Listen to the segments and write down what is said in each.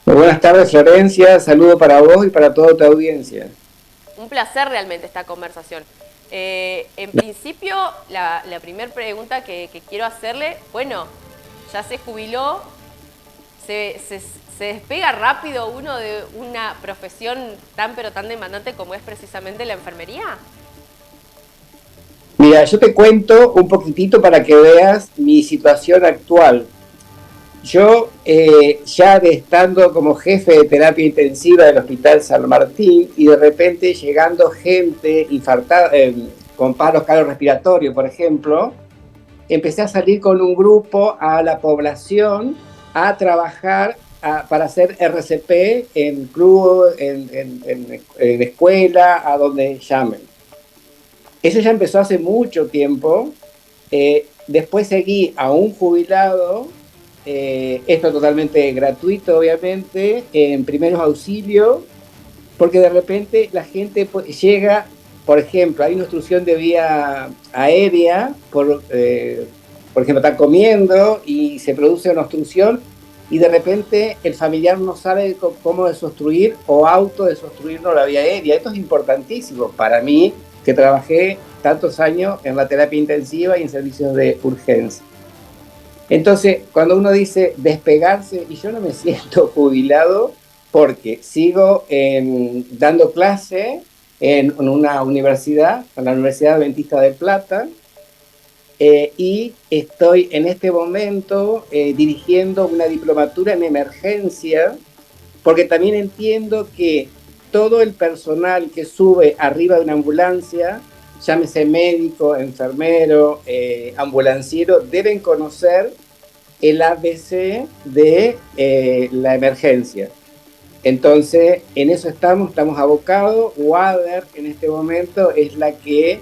Muy buenas tardes, Florencia. Saludo para vos y para toda tu audiencia. Un placer realmente esta conversación. En principio, la primera pregunta que quiero hacerle, bueno, ya se jubiló, se despega rápido uno de una profesión tan pero tan demandante como es precisamente la enfermería. Mira, yo te cuento un poquitito para que veas mi situación actual. Yo, ya de estando como jefe de terapia intensiva del Hospital San Martín y de repente llegando gente infartada, con paros cardiorrespiratorios, por ejemplo, empecé a salir con un grupo a la población a trabajar para hacer RCP en club, en escuela, a donde llamen. Eso ya empezó hace mucho tiempo. Después seguí a un jubilado, esto totalmente gratuito, obviamente, en primeros auxilios, porque de repente la gente llega, por ejemplo, hay una obstrucción de vía aérea, por ejemplo, están comiendo y se produce una obstrucción y de repente el familiar no sabe cómo desobstruir o autodesobstruirnos la vía aérea. Esto es importantísimo para mí, que trabajé tantos años en la terapia intensiva y en servicios de urgencia. Entonces, cuando uno dice despegarse, y yo no me siento jubilado porque sigo dando clase en una universidad, en la Universidad Adventista de Plata, y estoy en este momento dirigiendo una diplomatura en emergencia, porque también entiendo que todo el personal que sube arriba de una ambulancia, llámese médico, enfermero, ambulanciero, deben conocer el ABC de la emergencia. Entonces, en eso estamos abocados. WADER en este momento es la que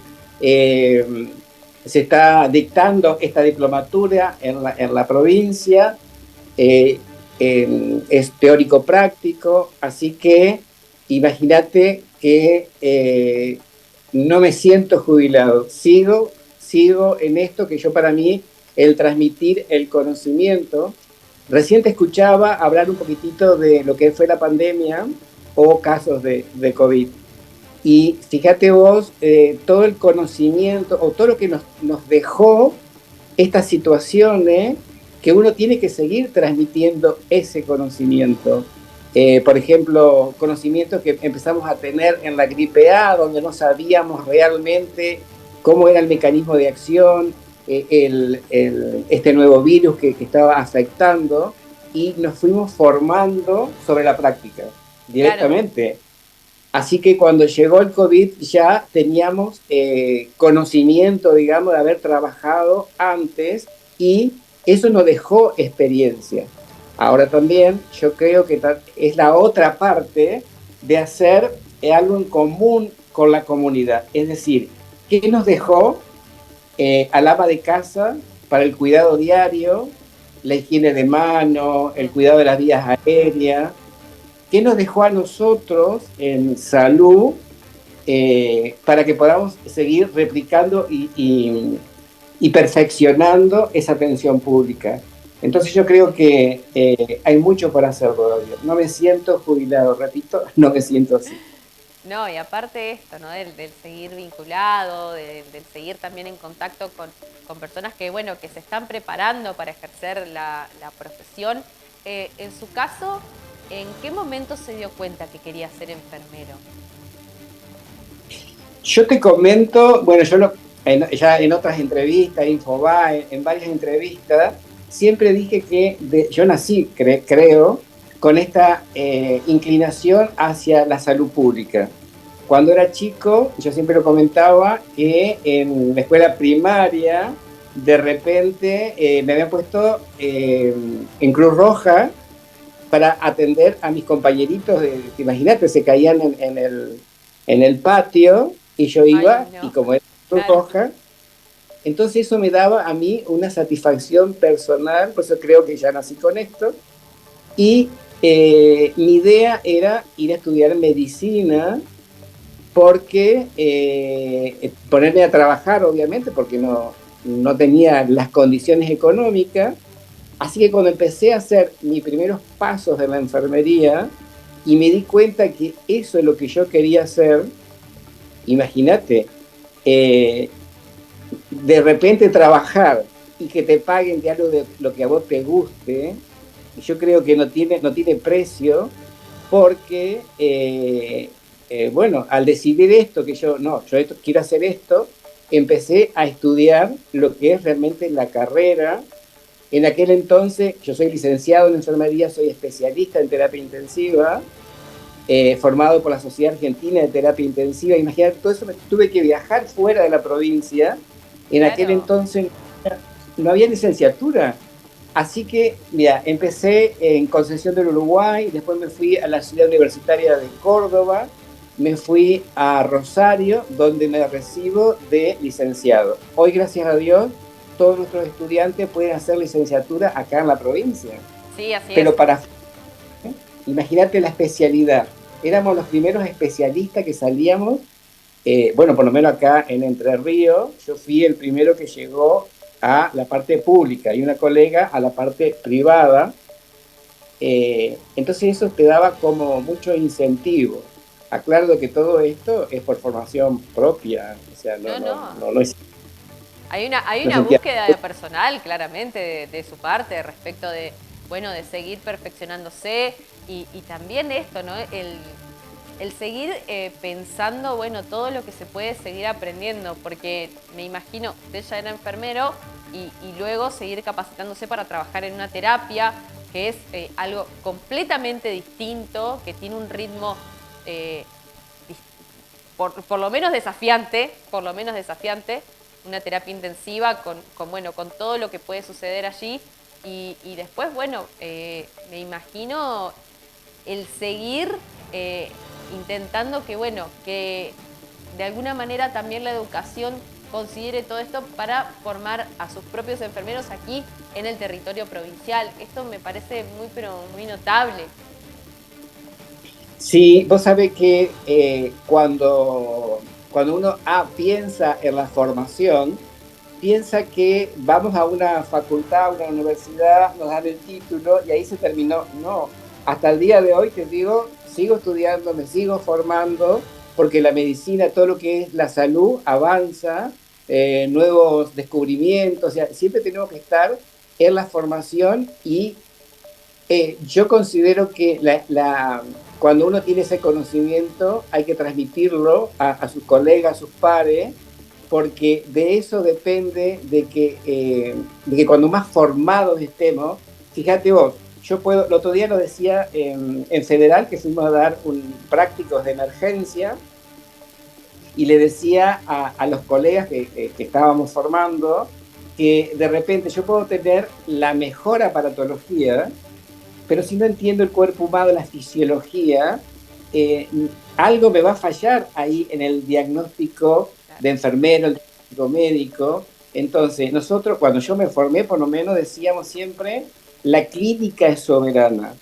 se está dictando esta diplomatura en la provincia. eh, es teórico práctico, así que imagínate que no me siento jubilado, sigo en esto que yo para mí, el transmitir el conocimiento. Recién te escuchaba hablar un poquitito de lo que fue la pandemia o casos de COVID. Y fíjate vos, todo el conocimiento o todo lo que nos dejó estas situaciones, que uno tiene que seguir transmitiendo ese conocimiento. Por ejemplo, conocimientos que empezamos a tener en la gripe A, donde no sabíamos realmente cómo era el mecanismo de acción, este nuevo virus que estaba afectando, y nos fuimos formando sobre la práctica Claro. directamente. Así que cuando llegó el COVID ya teníamos conocimiento, digamos, de haber trabajado antes, y eso nos dejó experiencia. Ahora también yo creo que es la otra parte de hacer algo en común con la comunidad. Es decir, ¿qué nos dejó al ama de casa para el cuidado diario, la higiene de mano, el cuidado de las vías aéreas? ¿Qué nos dejó a nosotros en salud, para que podamos seguir replicando y perfeccionando esa atención pública? Entonces yo creo que hay mucho por hacer todavía. No me siento jubilado, repito, no me siento así. No, y aparte esto, ¿no? Del seguir vinculado, del seguir también en contacto con personas que, bueno, que se están preparando para ejercer la profesión. En su caso, ¿en qué momento se dio cuenta que quería ser enfermero? Yo te comento, bueno, ya en otras entrevistas, Infobae, en varias entrevistas, siempre dije que yo nací, creo, con esta inclinación hacia la salud pública. Cuando era chico, yo siempre lo comentaba, que en la escuela primaria, de repente me habían puesto en Cruz Roja para atender a mis compañeritos. Imagínate, se caían en el patio y yo Ay, iba, y no. como era Cruz Claro. Roja, entonces eso me daba a mí una satisfacción personal, por eso creo que ya nací con esto. Y mi idea era ir a estudiar medicina, porque ponerme a trabajar, obviamente, porque no tenía las condiciones económicas, Así que cuando empecé a hacer mis primeros pasos de la enfermería y me di cuenta que eso es lo que yo quería hacer, imagínate, eh, de repente trabajar y que te paguen de algo de lo que a vos te guste, yo creo que no tiene precio porque, bueno, al decidir esto, que yo, no, yo esto, quiero hacer esto, empecé a estudiar lo que es realmente la carrera. En aquel entonces, yo soy licenciado en enfermería, soy especialista en terapia intensiva, formado por la Sociedad Argentina de Terapia Intensiva. Imagínate, todo eso me tuve que viajar fuera de la provincia. En aquel Claro. entonces no había licenciatura. Así que, mira, empecé en Concepción del Uruguay, después me fui a la ciudad universitaria de Córdoba, me fui a Rosario, donde me recibo de licenciado. Hoy, gracias a Dios, todos nuestros estudiantes pueden hacer licenciatura acá en la provincia. Sí, así es. Pero imagínate la especialidad. Éramos los primeros especialistas que salíamos, bueno, por lo menos acá en Entre Ríos, yo fui el primero que llegó a la parte pública y una colega a la parte privada. Entonces eso te daba como mucho incentivo. Aclaro que todo esto es por formación propia, o sea, no, No, no, no. no, no, Hay no una sentía. búsqueda personal, claramente, de su parte respecto de, bueno, de seguir perfeccionándose y también esto, ¿no? El seguir pensando, bueno, todo lo que se puede seguir aprendiendo, porque me imagino, usted ya era enfermero y luego seguir capacitándose para trabajar en una terapia, que es algo completamente distinto, que tiene un ritmo eh, por lo menos desafiante, una terapia intensiva bueno, con todo lo que puede suceder allí. Y después, bueno, me imagino el seguir intentando que, bueno, que de alguna manera también la educación considere todo esto para formar a sus propios enfermeros aquí en el territorio provincial. Esto me parece muy, pero muy notable. Sí, vos sabés que cuando uno piensa en la formación, piensa que vamos a una facultad, a una universidad, nos dan el título y ahí se terminó. No, hasta el día de hoy te digo, sigo estudiando, me sigo formando, porque la medicina, todo lo que es la salud, avanza, nuevos descubrimientos, o sea, siempre tenemos que estar en la formación y yo considero que cuando uno tiene ese conocimiento hay que transmitirlo a sus colegas, a sus pares, porque de eso depende de que cuando más formados estemos, fíjate vos, yo puedo, el otro día lo decía en Federal, que fuimos a dar prácticos de emergencia, y le decía a los colegas que estábamos formando, que de repente yo puedo tener la mejor aparatología, pero si no entiendo el cuerpo humano, la fisiología, eh, algo me va a fallar ahí en el diagnóstico de enfermero, el diagnóstico médico. Entonces, nosotros, cuando yo me formé, por lo menos decíamos siempre, la clínica es soberana,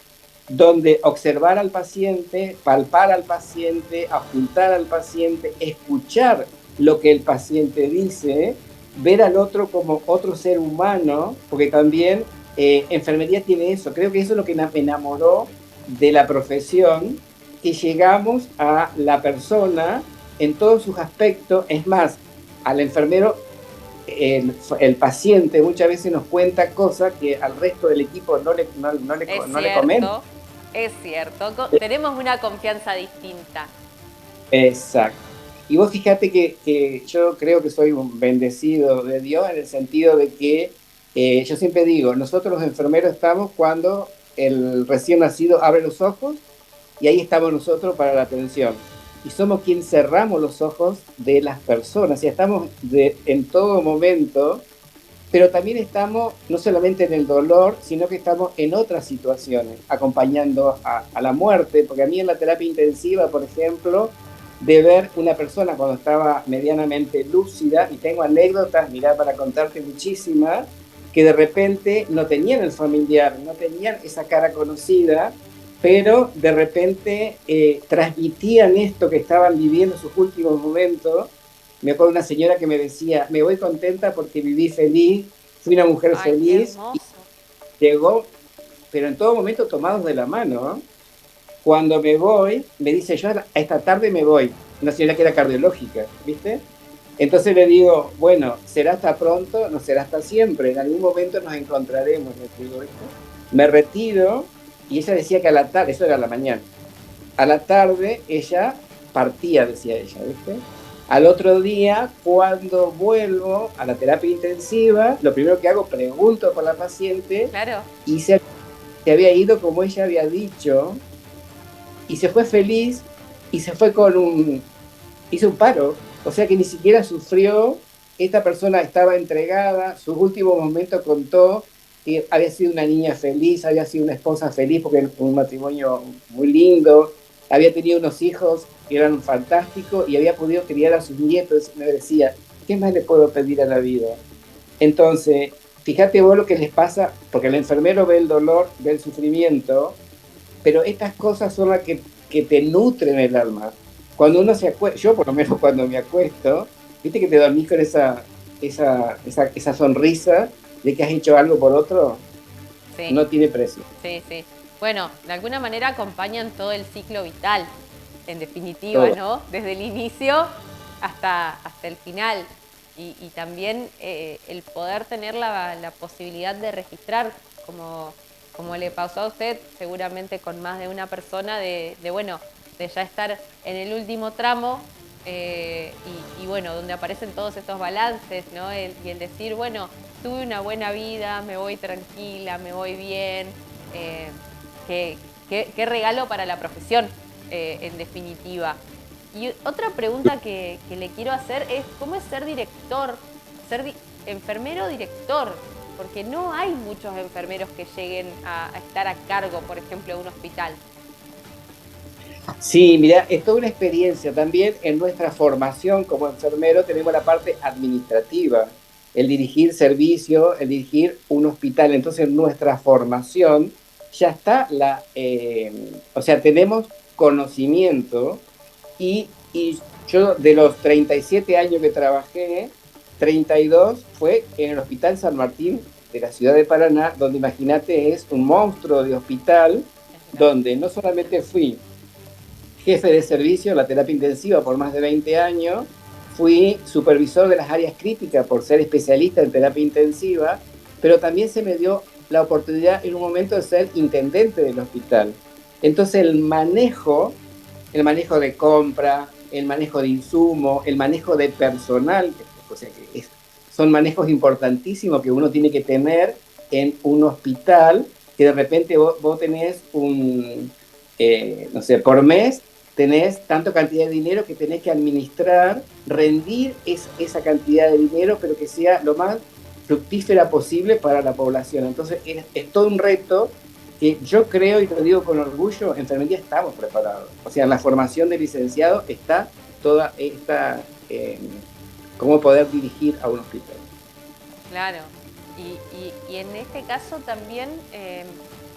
donde observar al paciente, palpar al paciente, ocultar al paciente, escuchar lo que el paciente dice, ver al otro como otro ser humano, porque también enfermería tiene eso. Creo que eso es lo que me enamoró de la profesión, que llegamos a la persona en todos sus aspectos. Es más, al enfermero, el paciente muchas veces nos cuenta cosas que al resto del equipo no le comenta. Es cierto. Tenemos una confianza distinta. Exacto. Y vos fíjate que yo creo que soy un bendecido de Dios en el sentido de que yo siempre digo, nosotros los enfermeros estamos cuando el recién nacido abre los ojos y ahí estamos nosotros para la atención. Y somos quienes cerramos los ojos de las personas. Y estamos en todo momento, pero también estamos no solamente en el dolor, sino que estamos en otras situaciones, acompañando a la muerte, porque a mí en la terapia intensiva, por ejemplo, de ver una persona cuando estaba medianamente lúcida, y tengo anécdotas, mirá, para contarte muchísimas, que de repente no tenían el familiar, no tenían esa cara conocida, pero de repente transmitían esto que estaban viviendo en sus últimos momentos. Me acuerdo una señora que me decía, me voy contenta porque viví feliz, fui una mujer Ay, qué feliz, hermoso. llegó, pero en todo momento tomados de la mano, ¿no? Cuando me voy, me dice, yo a esta tarde me voy, una señora que era cardiológica, ¿viste? Entonces le digo, bueno, será hasta pronto, no será hasta siempre, en algún momento nos encontraremos, le digo, ¿viste? Me retiro y ella decía que a la tarde, eso era a la mañana, a la tarde ella partía, decía ella, ¿viste? Al otro día, cuando vuelvo a la terapia intensiva, lo primero que hago, pregunto por la paciente Claro. y se había ido como ella había dicho y se fue feliz y se fue hizo un paro, o sea que ni siquiera sufrió, esta persona estaba entregada, sus últimos momentos contó que había sido una niña feliz, había sido una esposa feliz porque era un matrimonio muy lindo, había tenido unos hijos que eran fantásticos y había podido criar a sus nietos, me decía, ¿qué más le puedo pedir a la vida? Entonces, fíjate vos lo que les pasa, porque el enfermero ve el dolor, ve el sufrimiento, pero estas cosas son las que te nutren el alma. Cuando uno se acuesta, yo por lo menos cuando me acuesto, viste que te dormís con esa sonrisa de que has hecho algo por otro, Sí, no tiene precio. sí, sí. Bueno, de alguna manera acompañan todo el ciclo vital, en definitiva, Todo. ¿no? Desde el inicio hasta el final. Y también el poder tener la posibilidad de registrar, como le pasó a usted, seguramente con más de una persona, bueno, de ya estar en el último tramo, y bueno, donde aparecen todos estos balances, ¿no? Y el decir, bueno, tuve una buena vida, me voy tranquila, me voy bien, eh, qué regalo para la profesión, en definitiva. Y otra pregunta que le quiero hacer es, ¿cómo es ser director, enfermero director? Porque no hay muchos enfermeros que lleguen a estar a cargo, por ejemplo, de un hospital. Sí, mira, es toda una experiencia. También en nuestra formación como enfermero tenemos la parte administrativa, el dirigir servicio, el dirigir un hospital. Entonces, en nuestra formación ya está o sea, tenemos conocimiento y yo de los 37 años que trabajé, 32 fue en el Hospital San Martín de la ciudad de Paraná, donde imagínate es un monstruo de hospital, donde no solamente fui jefe de servicio en la terapia intensiva por más de 20 años, fui supervisor de las áreas críticas por ser especialista en terapia intensiva, pero también se me dio la oportunidad en un momento de ser intendente del hospital. Entonces el manejo de compra, el manejo de insumo, el manejo de personal, o sea, son manejos importantísimos que uno tiene que tener en un hospital, que de repente vos tenés no sé, por mes tenés tanta cantidad de dinero que tenés que administrar, rendir esa cantidad de dinero, pero que sea lo más fructífera posible para la población. Entonces es todo un reto que yo creo, y lo digo con orgullo, en enfermería estamos preparados. O sea, en la formación de licenciado está toda esta, cómo poder dirigir a un hospital. Claro. Y en este caso también,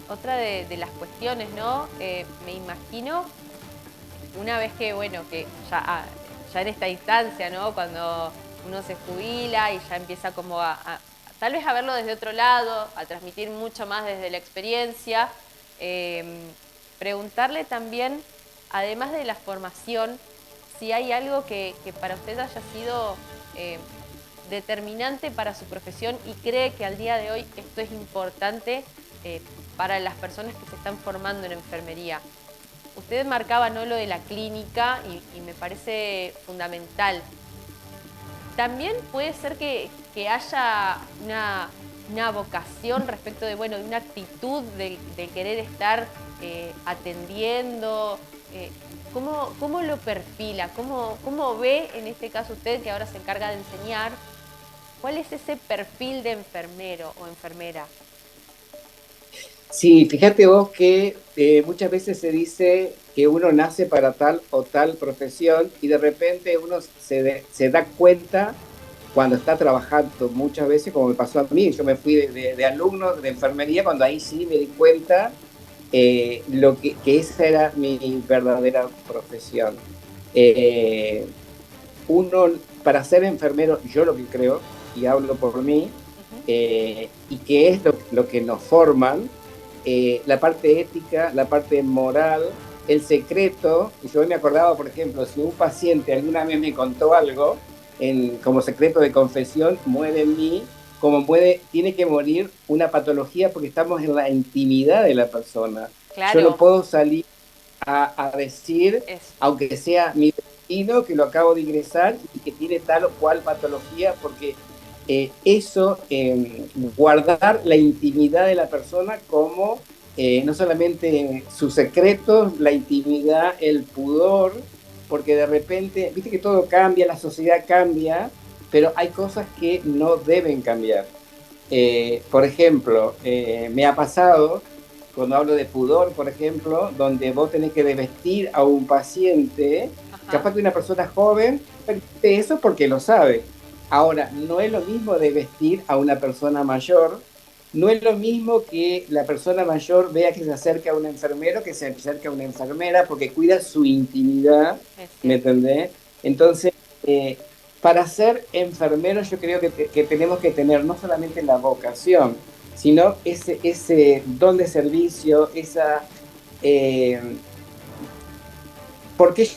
otra de las cuestiones, ¿no? Me imagino, una vez que, bueno, que ya en esta instancia, ¿no? Cuando uno se jubila y ya empieza como tal vez a verlo desde otro lado, a transmitir mucho más desde la experiencia, eh, preguntarle también, además de la formación, si hay algo que para usted haya sido determinante para su profesión y cree que al día de hoy esto es importante para las personas que se están formando en enfermería. Usted marcaba, ¿no?, lo de la clínica y me parece fundamental. También puede ser que haya una vocación respecto de, bueno, de una actitud de querer estar atendiendo. ¿Cómo lo perfila? ¿Cómo ve, en este caso usted, que ahora se encarga de enseñar, cuál es ese perfil de enfermero o enfermera? Sí, fíjate vos que muchas veces se dice que uno nace para tal o tal profesión y de repente uno se da cuenta cuando está trabajando, muchas veces, como me pasó a mí. Yo me fui de alumno de enfermería cuando ahí sí me di cuenta que esa era mi verdadera profesión. Uno, para ser enfermero, yo lo que creo, y hablo por mí, y que es lo que nos forman, la parte ética, la parte moral, el secreto. Yo me acordaba, por ejemplo, si un paciente alguna vez me contó algo como secreto de confesión, muere en mí, como muere, tiene que morir una patología porque estamos en la intimidad de la persona. Yo no Claro, puedo salir a decir, eso. aunque sea mi vecino que lo acabo de ingresar y que tiene tal o cual patología, porque guardar la intimidad de la persona como no solamente sus secretos, la intimidad, el pudor, porque de repente, viste que todo cambia, la sociedad cambia, pero hay cosas que no deben cambiar. Por ejemplo, me ha pasado, cuando hablo de pudor, por ejemplo, donde vos tenés que vestir a un paciente, Ajá. capaz que una persona joven, permite eso porque lo sabe. Ahora, no es lo mismo de vestir a una persona mayor, no es lo mismo que la persona mayor vea que se acerca a un enfermero, que se acerca a una enfermera, porque cuida su intimidad, Es ¿me cierto. entendés? Entonces, para ser enfermeros yo creo que tenemos que tener no solamente la vocación, sino ese don de servicio, eh, porque yo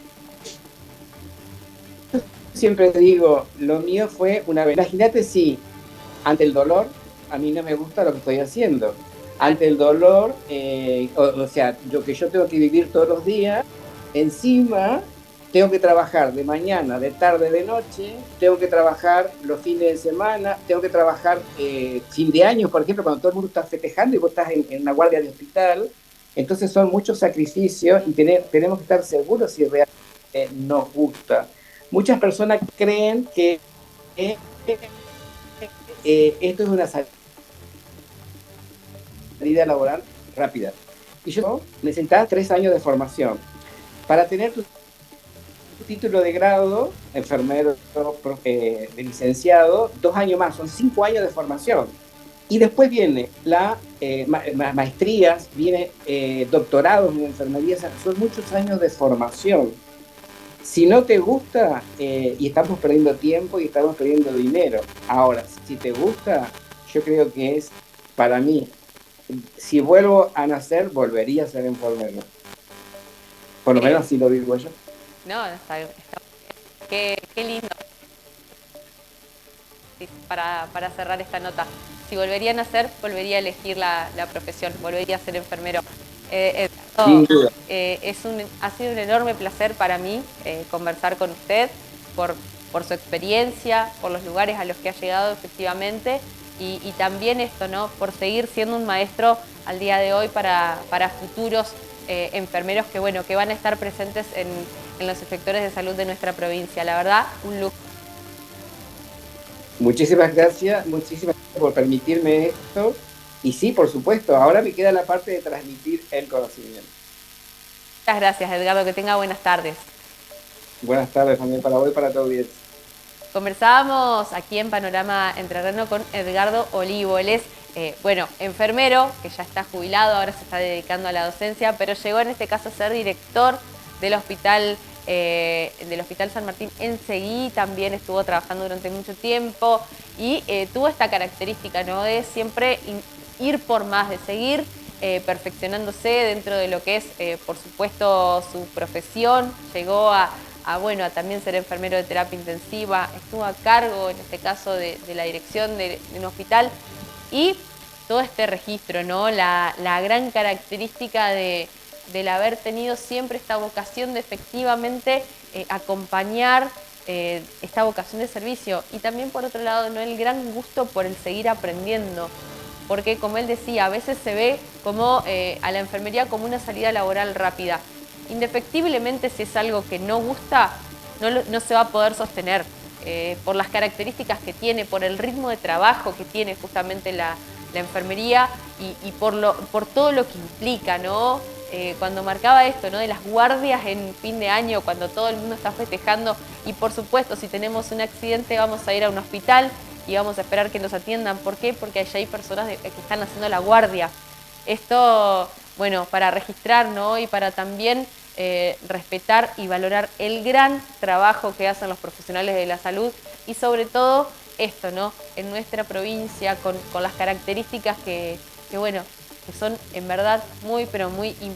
siempre digo, lo mío fue una vez. Imagínate si ante el dolor, a mí no me gusta lo que estoy haciendo. Claro. Ante el dolor, o sea, yo tengo que vivir todos los días, encima tengo que trabajar de mañana, de tarde, de noche, tengo que trabajar los fines de semana, tengo que trabajar fin de año, por ejemplo, cuando todo el mundo está festejando y vos estás en una guardia de hospital. Entonces son muchos sacrificios y tenemos que estar seguros si realmente nos gusta. Muchas personas creen que esto es una salida laboral rápida. Y yo necesitaba 3 años de formación. Para tener tu título de grado, enfermero de licenciado, 2 años más, son 5 años de formación. Y después viene la maestrías, viene doctorados en enfermería, son muchos años de formación. Si no te gusta, y estamos perdiendo tiempo y estamos perdiendo dinero. Ahora, si te gusta, yo creo que es, para mí, si vuelvo a nacer, volvería a ser enfermero. Por lo Eh, menos así lo digo yo. no, qué lindo para cerrar esta nota. Si volvería a nacer, volvería a elegir la profesión, volvería a ser enfermero. Sin duda. Ha sido un enorme placer para mí conversar con usted por, por su experiencia, por los lugares a los que ha llegado efectivamente y también esto, ¿no? Por seguir siendo un maestro al día de hoy para futuros enfermeros que, bueno, que van a estar presentes en los sectores de salud de nuestra provincia. La verdad, un lujo. Muchísimas gracias por permitirme esto. Y sí, por supuesto, ahora me queda la parte de transmitir el conocimiento. Muchas gracias, Edgardo. Que tenga buenas tardes. Buenas tardes también para vos y para tu audiencia. Conversábamos aquí en Panorama Entrerreno con Edgardo Olivo. Él es, bueno, enfermero, que ya está jubilado, ahora se está dedicando a la docencia, pero llegó en este caso a ser director del Hospital San Martín en Seguí. También estuvo trabajando durante mucho tiempo y tuvo esta característica, ¿no? De siempre ir por más, de seguir perfeccionándose dentro de lo que es, por supuesto, su profesión. Llegó bueno, a también ser enfermero de terapia intensiva, estuvo a cargo, en este caso, de la dirección de un hospital y todo este registro, ¿no? La gran característica del haber tenido siempre esta vocación de efectivamente acompañar esta vocación de servicio y también, por otro lado, ¿no? El gran gusto por el seguir aprendiendo. Porque, como él decía, a veces se ve como a la enfermería como una salida laboral rápida. Indefectiblemente, si es algo que no gusta, no se va a poder sostener por las características que tiene, por el ritmo de trabajo que tiene justamente la enfermería y por todo lo que implica, ¿no? Cuando marcaba esto, ¿no? De las guardias en fin de año, cuando todo el mundo está festejando y, por supuesto, si tenemos un accidente vamos a ir a un hospital y vamos a esperar que nos atiendan. ¿Por qué? Porque allá hay personas que están haciendo la guardia. Esto, bueno, para registrar, ¿no? Y para también respetar y valorar el gran trabajo que hacen los profesionales de la salud y, sobre todo, esto, ¿no? En nuestra provincia, con las características que bueno, que son en verdad muy, pero muy importantes.